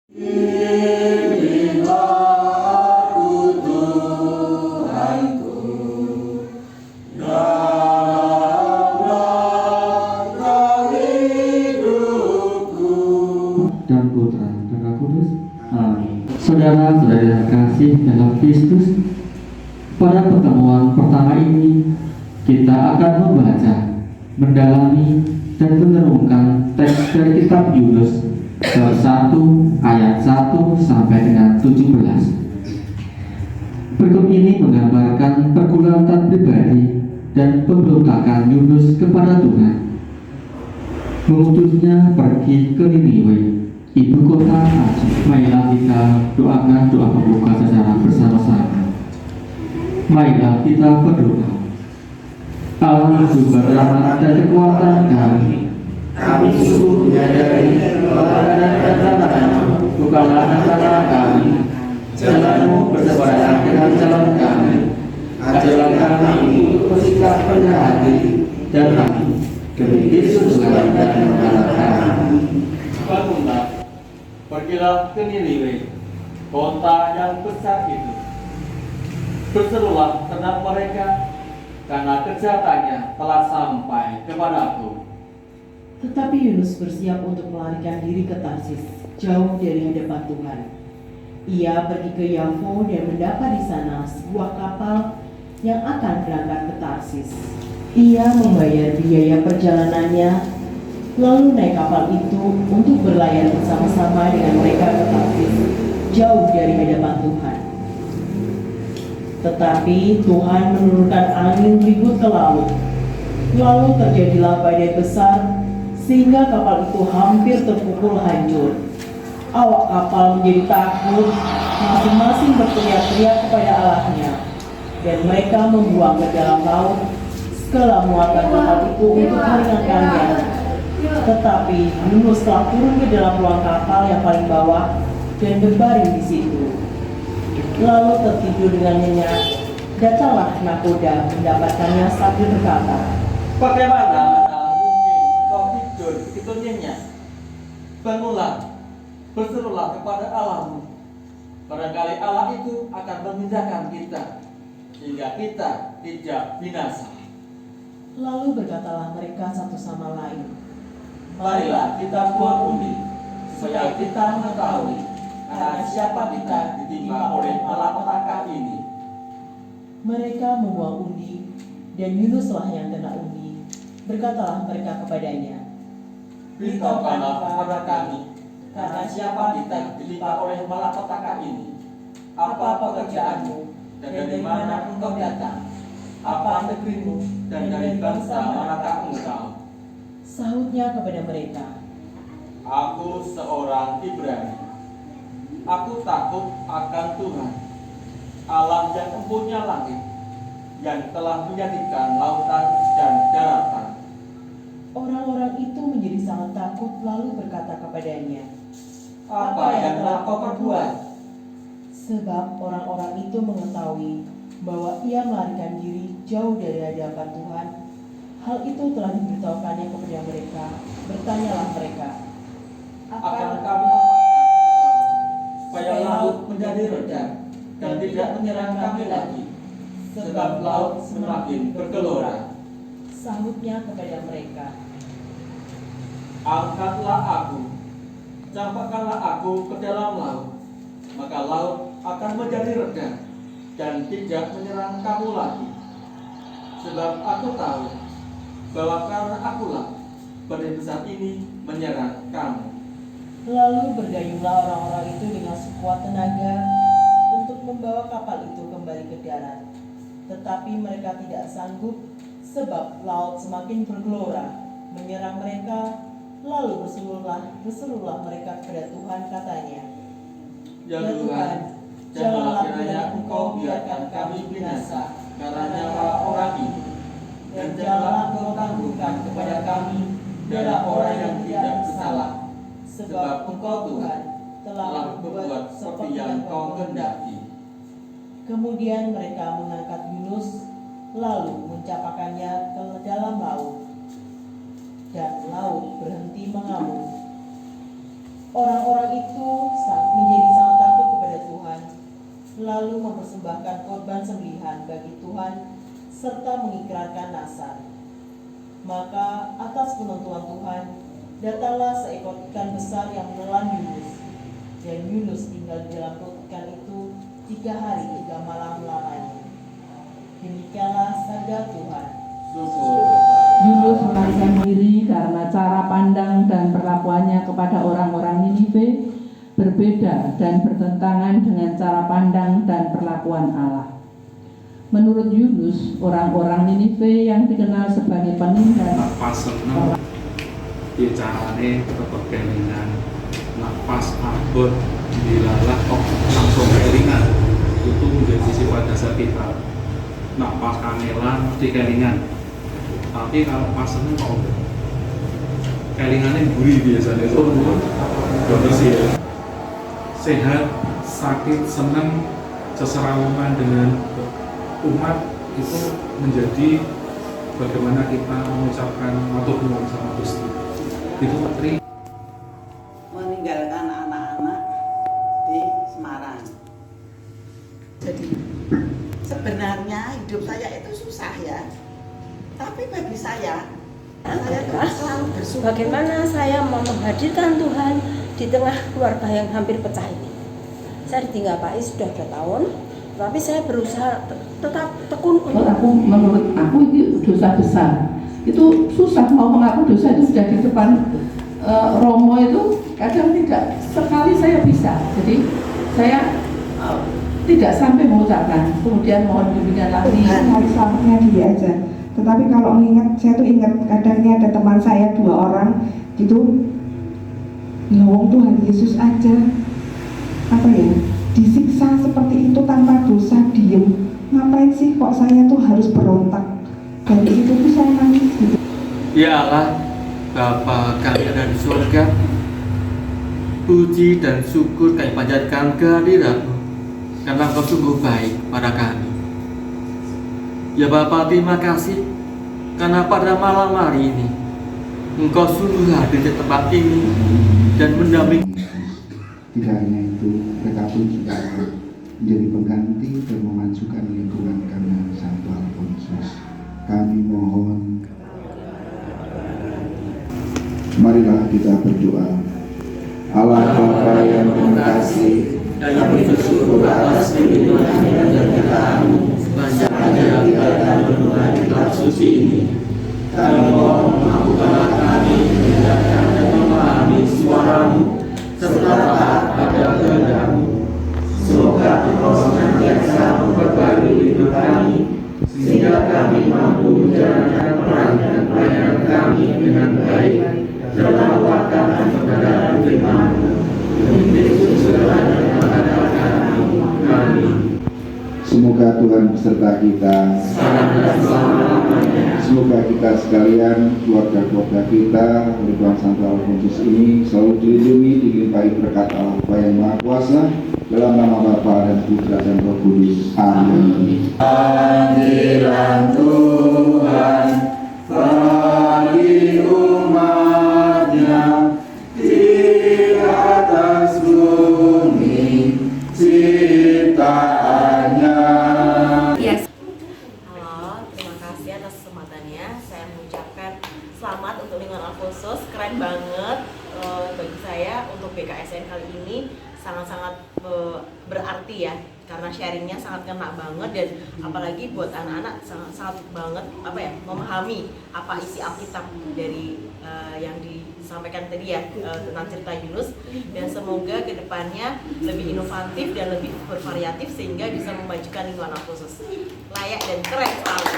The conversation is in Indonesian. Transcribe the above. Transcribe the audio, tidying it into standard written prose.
Inilah aku Tuhanku, dalam langkah hidupku. Dan Putra dan Roh Kudus. Amin. Saudara-saudara yang kasih dalam Kristus, pada pertemuan pertama ini kita akan membaca, mendalami, dan merenungkan teks dari kitab Yunus bab 1 ayat 1 sampai dengan 17. Berikut ini menggambarkan pergulatan pribadi dan pemberontakan Yunus kepada Tuhan. Mengutusnya pergi ke Niniwe, ibu kota Aceh. Marilah kita doakan doa pembuka secara bersama-sama. Marilah kita berdoa. Allah sumber rahmat dan kekuatan kami sungguh menyadari bahwa jalan bukanlah antara kami. Jalanmu berseberangan dengan jalan kami. Ajarlah kami untuk bersikap rendah hati dan kami demi Yesus Tuhan dan mengalahkan kami. Bangunlah, pergilah ke Niniwe, kota yang besar itu. Berserulah terhadap mereka, karena kejahatannya telah sampai kepadaku. Tetapi Yunus bersiap untuk melarikan diri ke Tarsis, jauh dari hadapan Tuhan. Ia pergi ke Yafo dan mendapat di sana sebuah kapal yang akan berangkat ke Tarsis. Ia membayar biaya perjalanannya, lalu naik kapal itu untuk berlayar bersama-sama dengan mereka ke Tarsis, jauh dari hadapan Tuhan. Tetapi Tuhan menurunkan angin ribut ke laut, lalu terjadilah badai besar, sehingga kapal itu hampir terpukul hancur. Awak kapal menjadi takut, masing-masing berteriak-teriak kepada Allahnya, dan mereka membuang ke dalam laut segala muatan kapal itu untuk meringankannya. Tetapi Yunus telah turun ke dalam ruang kapal yang paling bawah dan berbaring di situ. Lalu tertidur dengan nyenyak. Datanglah nakoda mendapatkannya sambil berkata, Bagaimana mungkin kau tidur begitu nyenyak? Bangunlah, berserulah kepada Allahmu. Barangkali Allah itu akan memindahkan kita, sehingga kita tidak binasa. Lalu berkatalah mereka satu sama lain, Marilah kita buat undi, supaya kita mengetahui karena siapa kita ditimpa oleh malapetaka ini. Mereka membuang undi, dan Yunuslah yang kena undi. Berkatalah mereka kepadanya, Beritahukanlah kepada kami, karena siapa kita ditimpa oleh malapetaka ini. Apa pekerjaanmu, dan dari mana engkau datang? Apa negerimu, dan dari bangsa manakah engkau? Sahutnya kepada mereka, Aku seorang Ibrani. Aku takut akan Tuhan, Allah yang mempunyai langit, yang telah menjadikan lautan dan daratan. orang-orang itu menjadi sangat takut, lalu berkata kepadanya, Apa yang telah kau perbuat? sebab orang-orang itu mengetahui bahwa ia melarikan diri jauh dari hadapan Tuhan. Hal itu telah diberitahukannya kepada mereka. Bertanyalah mereka, Akan kami apakan supaya laut menjadi reda dan tidak menyerang kami lagi, sebab laut semakin bergelora. Sahutnya kepada mereka, Angkatlah aku, campakkanlah aku ke dalam laut, maka laut akan menjadi reda dan tidak menyerang kamu lagi. Sebab aku tahu bahwa karena akulah badai besar ini menyerang kamu. lalu berdayunglah orang-orang itu dengan sekuat tenaga untuk membawa kapal itu kembali ke darat. Tetapi mereka tidak sanggup, sebab laut semakin bergelora menyerang mereka. Lalu berserulah mereka kepada Tuhan, katanya, Ya Tuhan, janganlah kiranya Engkau biarkan kami binasa karena nyawa orang ini, dan janganlah Engkau tanggungkan kepada kami darah orang yang tidak bersalah, sebab Engkau Tuhan telah berbuat seperti yang Kau kehendaki. Kemudian mereka mengangkat Yunus, lalu mencapakannya ke dalam laut, dan laut berhenti mengamuk. Orang-orang itu sangat lalu mempersembahkan korban sembelihan bagi Tuhan serta mengikrarkan nazar. Maka atas penentuan Tuhan, datanglah seekor ikan besar yang menelan Yunus. Dan Yunus tinggal di dalam perut ikan itu 3 hari 3 malam lamanya. Demikianlah sabda Tuhan. Yunus melarikan diri karena cara pandang dan perlakuannya kepada orang-orang Ninive berbeda dan bertentangan dengan cara pandang dan perlakuan Allah. Menurut Yunus, orang-orang Ninive yang dikenal sebagai penindas pas seneng ya carane tetep kelingan, nah pas abot dilalah kok langsung kelingan, itu menjadi sifat dasar kita. Nah pas kangelan mesti kelingan, tapi kalau pas seneng kok enggak, kelingannya gurih biasanya. Kondisi sehat, sakit, senang, seserawangan dengan umat itu menjadi bagaimana kita mengucapkan matur nuwun sama Gusti. Itu Putri meninggalkan anak-anak di Semarang. Jadi sebenarnya hidup saya itu susah ya, tapi bagi saya selalu bersyukur. Bagaimana saya mau menghadirkan Tuhan di tengah keluarga yang hampir pecah ini. Saya ditinggal Pak Is sudah 2 tahun, tapi saya berusaha tetap tekun untuk menurut aku itu dosa besar. Itu susah mau mengaku dosa itu sudah di depan Romo itu kadang tidak sekali saya bisa. Jadi saya tidak sampai mengucapkan. Kemudian mohon bimbingan lagi. Harus selamatnya dia aja. Tetapi kalau mengingat, saya tuh ingat kadang ini ada teman saya 2 orang gitu. Ngomong Tuhan Yesus aja apa ya disiksa seperti itu tanpa dosa, diem. Ngapain sih kok saya tuh harus berontak? Dan itu tuh saya nangis gitu. Ya Allah, Bapa kami ada di surga, puji dan syukur kami panjatkan kehadirat-Mu karena Engkau sungguh baik pada kami. Ya Bapa, terima kasih karena pada malam hari ini Engkau sungguh hadir di tempat ini dan mendampingi. Tidak hanya itu, mereka pun juga menjadi pengganti dan memajukan lingkungan karena Santo Alfonsus. Kami mohon, marilah kita berdoa. Allah Bapa yang mengasihi, kami bersyukur atas perlindungan dan penyertaan-Mu sepanjang kegiatan renungan kitab suci ini. Kami mohon mampukanlah kami mendengarkan dan memahami suara-Mu serta taat pada kehendak-Mu. Semoga Engkau senantiasa memperbarui hidup kami sehingga kami mampu menjalankan peran dan pelayanan kami dengan baik dalam mewakilkan kebenaran firman-Mu demi segala kami. Amin. Semoga Tuhan beserta kita. Semoga kita sekalian, keluarga-keluarga kita, oleh Tuhan Santo Alfonsus ini selalu dilindungi, dilimpahi berkat Allah yang Maha Kuasa, dalam nama Bapa dan Putra dan Roh Kudus. Amin. Panggilan Tuhan bagi umat-Nya di atas bumi ciptaannya. Halo, terima kasih atas kesempatannya. Saya mengucapkan selamat untuk lingkungan Alfonsus, keren banget bagi saya untuk BKSN kali ini sangat-sangat berarti ya, karena sharingnya sangat kena banget dan apalagi buat anak-anak sangat banget memahami apa isi Alkitab dari yang disampaikan tadi ya tentang cerita Yunus, dan semoga kedepannya lebih inovatif dan lebih bervariatif sehingga bisa memajukan lingkungan Alfonsus layak dan keren sekali.